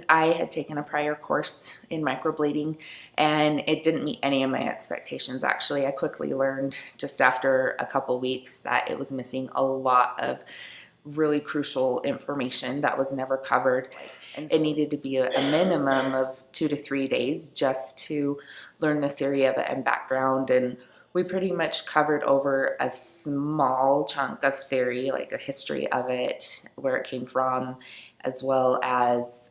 I had taken a prior course in microblading and it didn't meet any of my expectations. Actually, I quickly learned just after a couple weeks that it was missing a lot of really crucial information that was never covered. And it needed to be a minimum of 2 to 3 days just to learn the theory of it and background. And we pretty much covered over a small chunk of theory, like a history of it, where it came from, as well as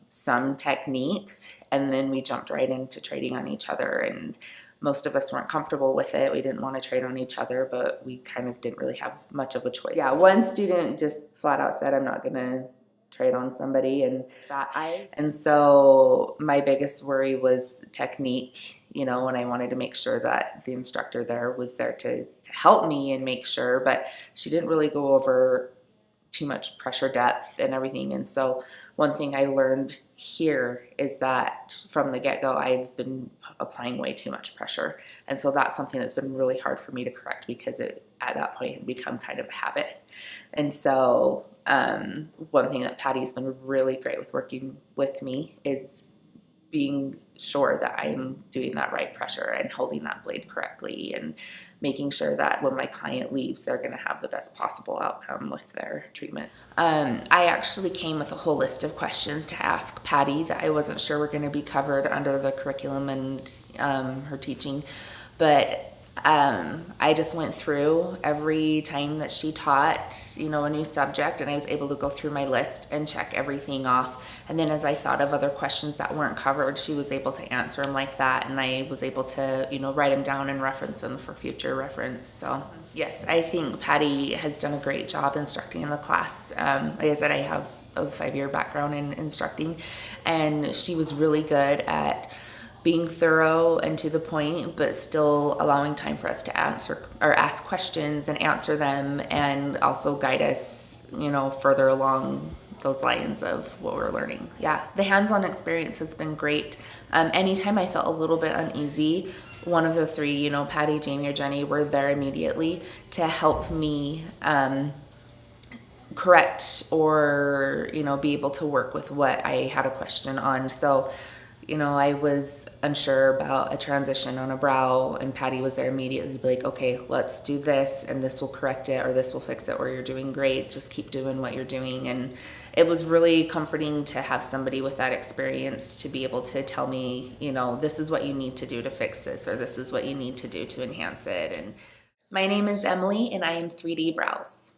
some techniques. And then we jumped right into trading on each other. And most of us weren't comfortable with it. We didn't want to trade on each other, but we kind of didn't really have much of a choice. Yeah, one student just flat out said, I'm not going to trade on somebody. And so my biggest worry was technique, you know, and I wanted to make sure that the instructor there was there to help me and make sure, but she didn't really go over too much pressure depth and everything. And so one thing I learned here is that from the get-go, I've been applying way too much pressure. And so that's something that's been really hard for me to correct because it, at that point, had become kind of a habit. And so one thing that Patty's been really great with working with me is being sure that I'm doing that right pressure and holding that blade correctly and making sure that when my client leaves, they're going to have the best possible outcome with their treatment. I actually came with a whole list of questions to ask Patty that I wasn't sure were going to be covered under the curriculum and her teaching, but I just went through every time that she taught, you know, a new subject, and I was able to go through my list and check everything off. And then as I thought of other questions that weren't covered, she was able to answer them like that, and I was able to, you know, write them down and reference them for future reference. So yes, I think Patty has done a great job instructing in the class. Like I said, I have a 5-year background in instructing, and she was really good at being thorough and to the point, but still allowing time for us to answer or ask questions and answer them, and also guide us, you know, further along those lines of what we're learning. Yeah, the hands-on experience has been great. Anytime I felt a little bit uneasy, one of the three, you know, Patty, Jamie, or Jenny, were there immediately to help me correct or, you know, be able to work with what I had a question on. So, you know, I was unsure about a transition on a brow, and Patty was there immediately to be like, okay, let's do this, and this will correct it, or this will fix it, or you're doing great, just keep doing what you're doing. And it was really comforting to have somebody with that experience to be able to tell me, you know, this is what you need to do to fix this, or this is what you need to do to enhance it. And my name is Emily, and I am 3D Brows.